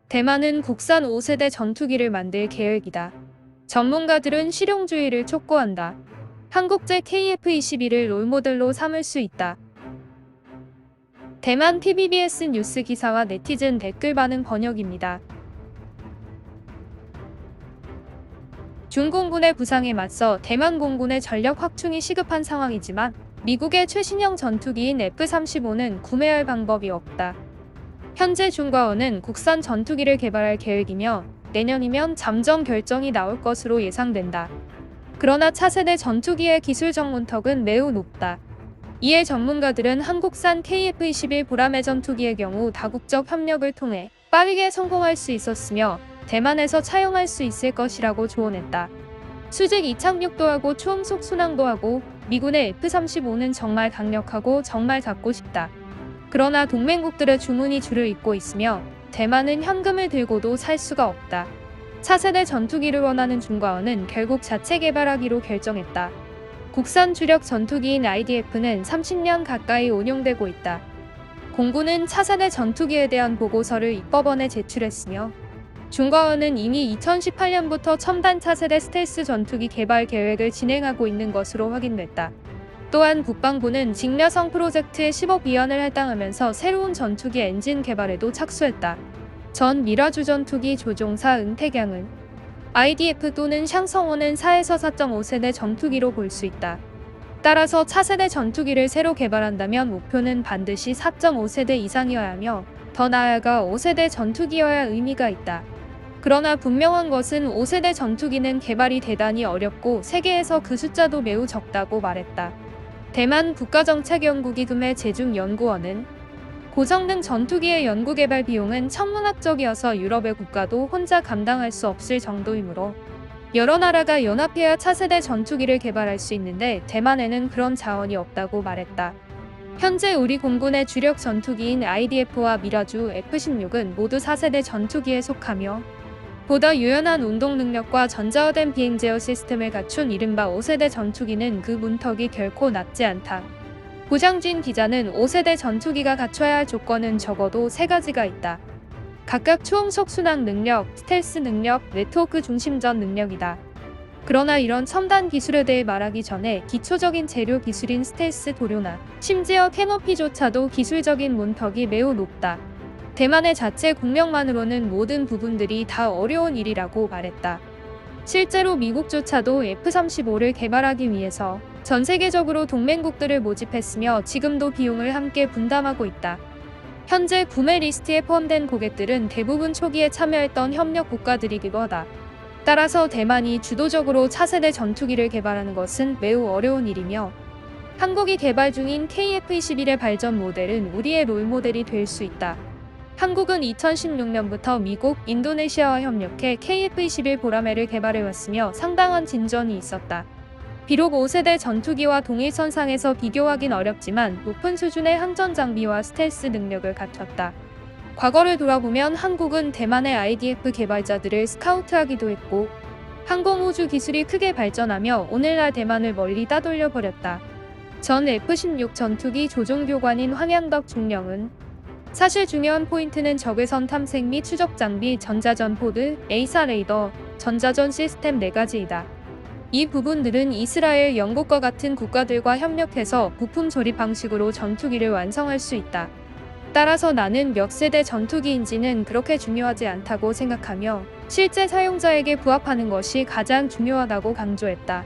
대만은 국산 5세대 전투기를 만들 계획이다. 전문가들은 실용주의를 촉구한다. 한국제 KF-21을 롤모델로 삼을 수 있다. 대만 PBBS 뉴스 기사와 네티즌 댓글 반응 번역입니다. 중공군의 부상에 맞서 대만 공군의 전력 확충이 시급한 상황이지만 미국의 최신형 전투기인 F-35는 구매할 방법이 없다. 현재 중과원은 국산 전투기를 개발할 계획이며 내년이면 잠정 결정이 나올 것으로 예상된다. 그러나 차세대 전투기의 기술적 문턱은 매우 높다. 이에 전문가들은 한국산 KF-21 보라매 전투기의 경우 다국적 협력을 통해 빠르게 성공할 수 있었으며 대만에서 차용할 수 있을 것이라고 조언했다. 수직 이착륙도 하고 초음속 순항도 하고 미군의 F-35는 정말 강력하고 정말 갖고 싶다. 그러나 동맹국들의 주문이 줄을 잇고 있으며 대만은 현금을 들고도 살 수가 없다. 차세대 전투기를 원하는 중과원은 결국 자체 개발하기로 결정했다. 국산 주력 전투기인 IDF는 30년 가까이 운용되고 있다. 공군은 차세대 전투기에 대한 보고서를 입법원에 제출했으며 중과원은 이미 2018년부터 첨단 차세대 스텔스 전투기 개발 계획을 진행하고 있는 것으로 확인됐다. 또한 국방부는 직녀성 프로젝트에 10억 위안을 할당하면서 새로운 전투기 엔진 개발에도 착수했다. 전 미라주 전투기 조종사 은택양은 IDF 또는 샹성호는 4에서 4.5세대 전투기로 볼 수 있다. 따라서 차세대 전투기를 새로 개발한다면 목표는 반드시 4.5세대 이상이어야 하며 더 나아가 5세대 전투기여야 의미가 있다. 그러나 분명한 것은 5세대 전투기는 개발이 대단히 어렵고 세계에서 그 숫자도 매우 적다고 말했다. 대만 국가정책연구기금의 제중연구원은 고성능 전투기의 연구개발 비용은 천문학적이어서 유럽의 국가도 혼자 감당할 수 없을 정도이므로 여러 나라가 연합해야 차세대 전투기를 개발할 수 있는데 대만에는 그런 자원이 없다고 말했다. 현재 우리 공군의 주력 전투기인 IDF와 미라주 F-16은 모두 4세대 전투기에 속하며 보다 유연한 운동 능력과 전자화된 비행 제어 시스템을 갖춘 이른바 5세대 전투기는 그 문턱이 결코 낮지 않다. 고장진 기자는 5세대 전투기가 갖춰야 할 조건은 적어도 3가지가 있다. 각각 초음속 순항 능력, 스텔스 능력, 네트워크 중심전 능력이다. 그러나 이런 첨단 기술에 대해 말하기 전에 기초적인 재료 기술인 스텔스 도료나 심지어 캐노피조차도 기술적인 문턱이 매우 높다. 대만의 자체 국력만으로는 모든 부분들이 다 어려운 일이라고 말했다. 실제로 미국조차도 F-35를 개발하기 위해서 전 세계적으로 동맹국들을 모집했으며 지금도 비용을 함께 분담하고 있다. 현재 구매 리스트에 포함된 고객들은 대부분 초기에 참여했던 협력 국가들이기도 하다. 따라서 대만이 주도적으로 차세대 전투기를 개발하는 것은 매우 어려운 일이며 한국이 개발 중인 KF-21의 발전 모델은 우리의 롤모델이 될 수 있다. 한국은 2016년부터 미국, 인도네시아와 협력해 KF-21 보라매를 개발해왔으며 상당한 진전이 있었다. 비록 5세대 전투기와 동일선상에서 비교하긴 어렵지만 높은 수준의 항전 장비와 스텔스 능력을 갖췄다. 과거를 돌아보면 한국은 대만의 IDF 개발자들을 스카우트하기도 했고 항공우주 기술이 크게 발전하며 오늘날 대만을 멀리 따돌려 버렸다. 전 F-16 전투기 조종교관인 황양덕 중령은 사실 중요한 포인트는 적외선 탐색 및 추적 장비, 전자전 포드, A사 레이더, 전자전 시스템 4가지이다. 이 부분들은 이스라엘, 영국과 같은 국가들과 협력해서 부품 조립 방식으로 전투기를 완성할 수 있다. 따라서 나는 몇 세대 전투기인지는 그렇게 중요하지 않다고 생각하며 실제 사용자에게 부합하는 것이 가장 중요하다고 강조했다.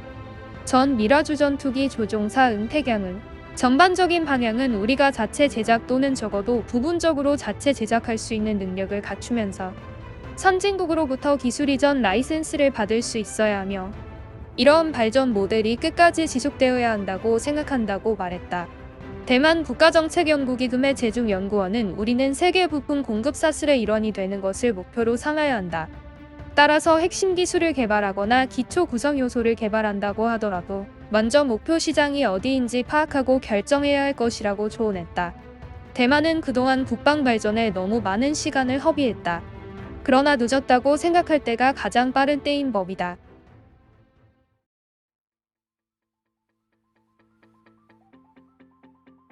전 미라주 전투기 조종사 은택양은 전반적인 방향은 우리가 자체 제작 또는 적어도 부분적으로 자체 제작할 수 있는 능력을 갖추면서 선진국으로부터 기술 이전 라이센스를 받을 수 있어야 하며 이러한 발전 모델이 끝까지 지속되어야 한다고 생각한다고 말했다. 대만 국가정책연구기금의 제중연구원은 우리는 세계 부품 공급 사슬의 일원이 되는 것을 목표로 삼아야 한다. 따라서 핵심 기술을 개발하거나 기초 구성 요소를 개발한다고 하더라도 먼저 목표 시장이 어디인지 파악하고 결정해야 할 것이라고 조언했다. 대만은 그동안 국방 발전에 너무 많은 시간을 허비했다. 그러나 늦었다고 생각할 때가 가장 빠른 때인 법이다.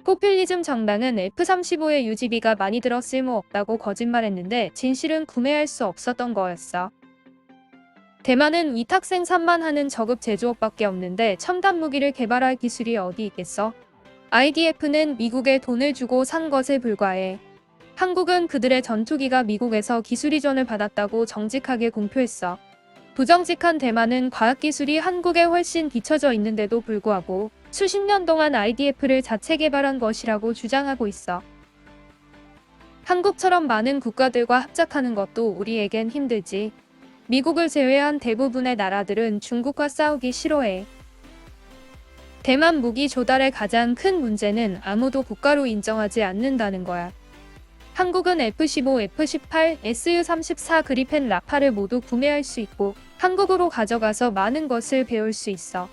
포퓰리즘 정당은 F-35의 유지비가 많이 들어 쓸모없다고 거짓말했는데 진실은 구매할 수 없었던 거였어. 대만은 위탁 생산만 하는 저급 제조업밖에 없는데 첨단 무기를 개발할 기술이 어디 있겠어? IDF는 미국에 돈을 주고 산 것에 불과해. 한국은 그들의 전투기가 미국에서 기술 이전을 받았다고 정직하게 공표했어. 부정직한 대만은 과학기술이 한국에 훨씬 뒤처져 있는데도 불구하고 수십 년 동안 IDF를 자체 개발한 것이라고 주장하고 있어. 한국처럼 많은 국가들과 합작하는 것도 우리에겐 힘들지. 미국을 제외한 대부분의 나라들은 중국과 싸우기 싫어해. 대만 무기 조달의 가장 큰 문제는 아무도 국가로 인정하지 않는다는 거야. 한국은 F-15, F-18, Su-34 그리펜 라파를 모두 구매할 수 있고 한국으로 가져가서 많은 것을 배울 수 있어.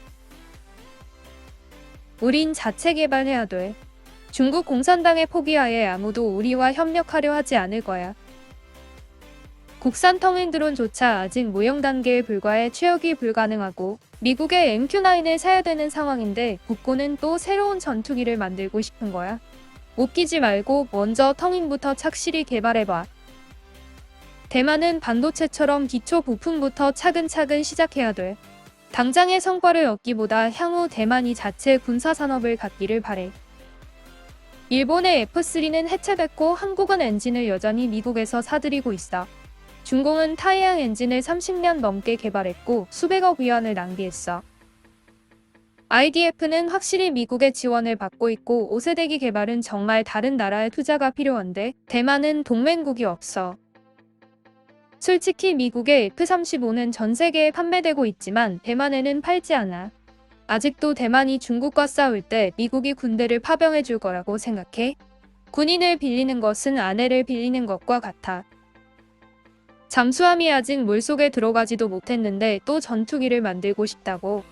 우린 자체 개발해야 돼. 중국 공산당의 포기하에 아무도 우리와 협력하려 하지 않을 거야. 국산 통행 드론조차 아직 모형 단계에 불과해 취역이 불가능하고 미국의 MQ-9을 사야 되는 상황인데 국고는 또 새로운 전투기를 만들고 싶은 거야. 웃기지 말고 먼저 통행부터 착실히 개발해봐. 대만은 반도체처럼 기초 부품부터 차근차근 시작해야 돼. 당장의 성과를 얻기보다 향후 대만이 자체 군사산업을 갖기를 바래. 일본의 F-3는 해체됐고 한국은 엔진을 여전히 미국에서 사들이고 있어. 중공은 타이양 엔진을 30년 넘게 개발했고 수백억 위안을 낭비했어. IDF는 확실히 미국의 지원을 받고 있고 5세대기 개발은 정말 다른 나라의 투자가 필요한데 대만은 동맹국이 없어. 솔직히 미국의 F-35는 전 세계에 판매되고 있지만 대만에는 팔지 않아. 아직도 대만이 중국과 싸울 때 미국이 군대를 파병해 줄 거라고 생각해? 군인을 빌리는 것은 아내를 빌리는 것과 같아. 잠수함이 아직 물속에 들어가지도 못했는데 또 전투기를 만들고 싶다고.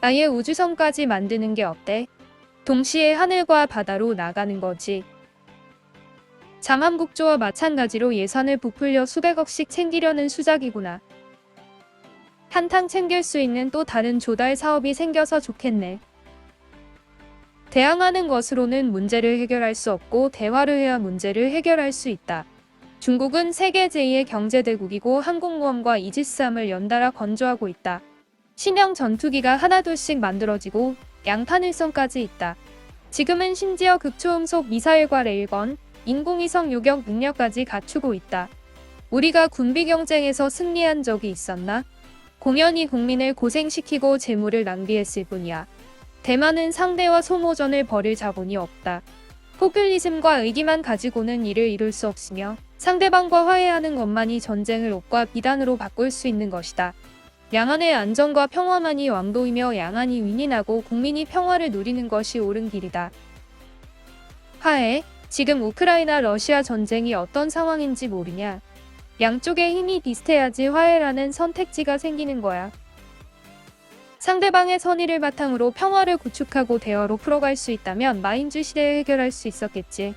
아예 우주선까지 만드는 게 어때? 동시에 하늘과 바다로 나가는 거지. 잠함국조와 마찬가지로 예산을 부풀려 수백억씩 챙기려는 수작이구나. 한탕 챙길 수 있는 또 다른 조달 사업이 생겨서 좋겠네. 대항하는 것으로는 문제를 해결할 수 없고 대화를 해야 문제를 해결할 수 있다. 중국은 세계 제2의 경제대국이고 항공모함과 이지스함을 연달아 건조하고 있다. 신형 전투기가 하나둘씩 만들어지고 양탄일성까지 있다. 지금은 심지어 극초음속 미사일과 레일건, 인공위성 요격 능력까지 갖추고 있다. 우리가 군비 경쟁에서 승리한 적이 있었나? 공연히 국민을 고생시키고 재물을 낭비했을 뿐이야. 대만은 상대와 소모전을 벌일 자본이 없다. 포퓰리즘과 의기만 가지고는 이를 이룰 수 없으며 상대방과 화해하는 것만이 전쟁을 옥과 비단으로 바꿀 수 있는 것이다. 양안의 안정과 평화만이 왕도이며 양안이 윈윈하고 국민이 평화를 누리는 것이 옳은 길이다. 화해? 지금 우크라이나 러시아 전쟁이 어떤 상황인지 모르냐? 양쪽의 힘이 비슷해야지 화해라는 선택지가 생기는 거야. 상대방의 선의를 바탕으로 평화를 구축하고 대화로 풀어갈 수 있다면 마인주 시대에 해결할 수 있었겠지.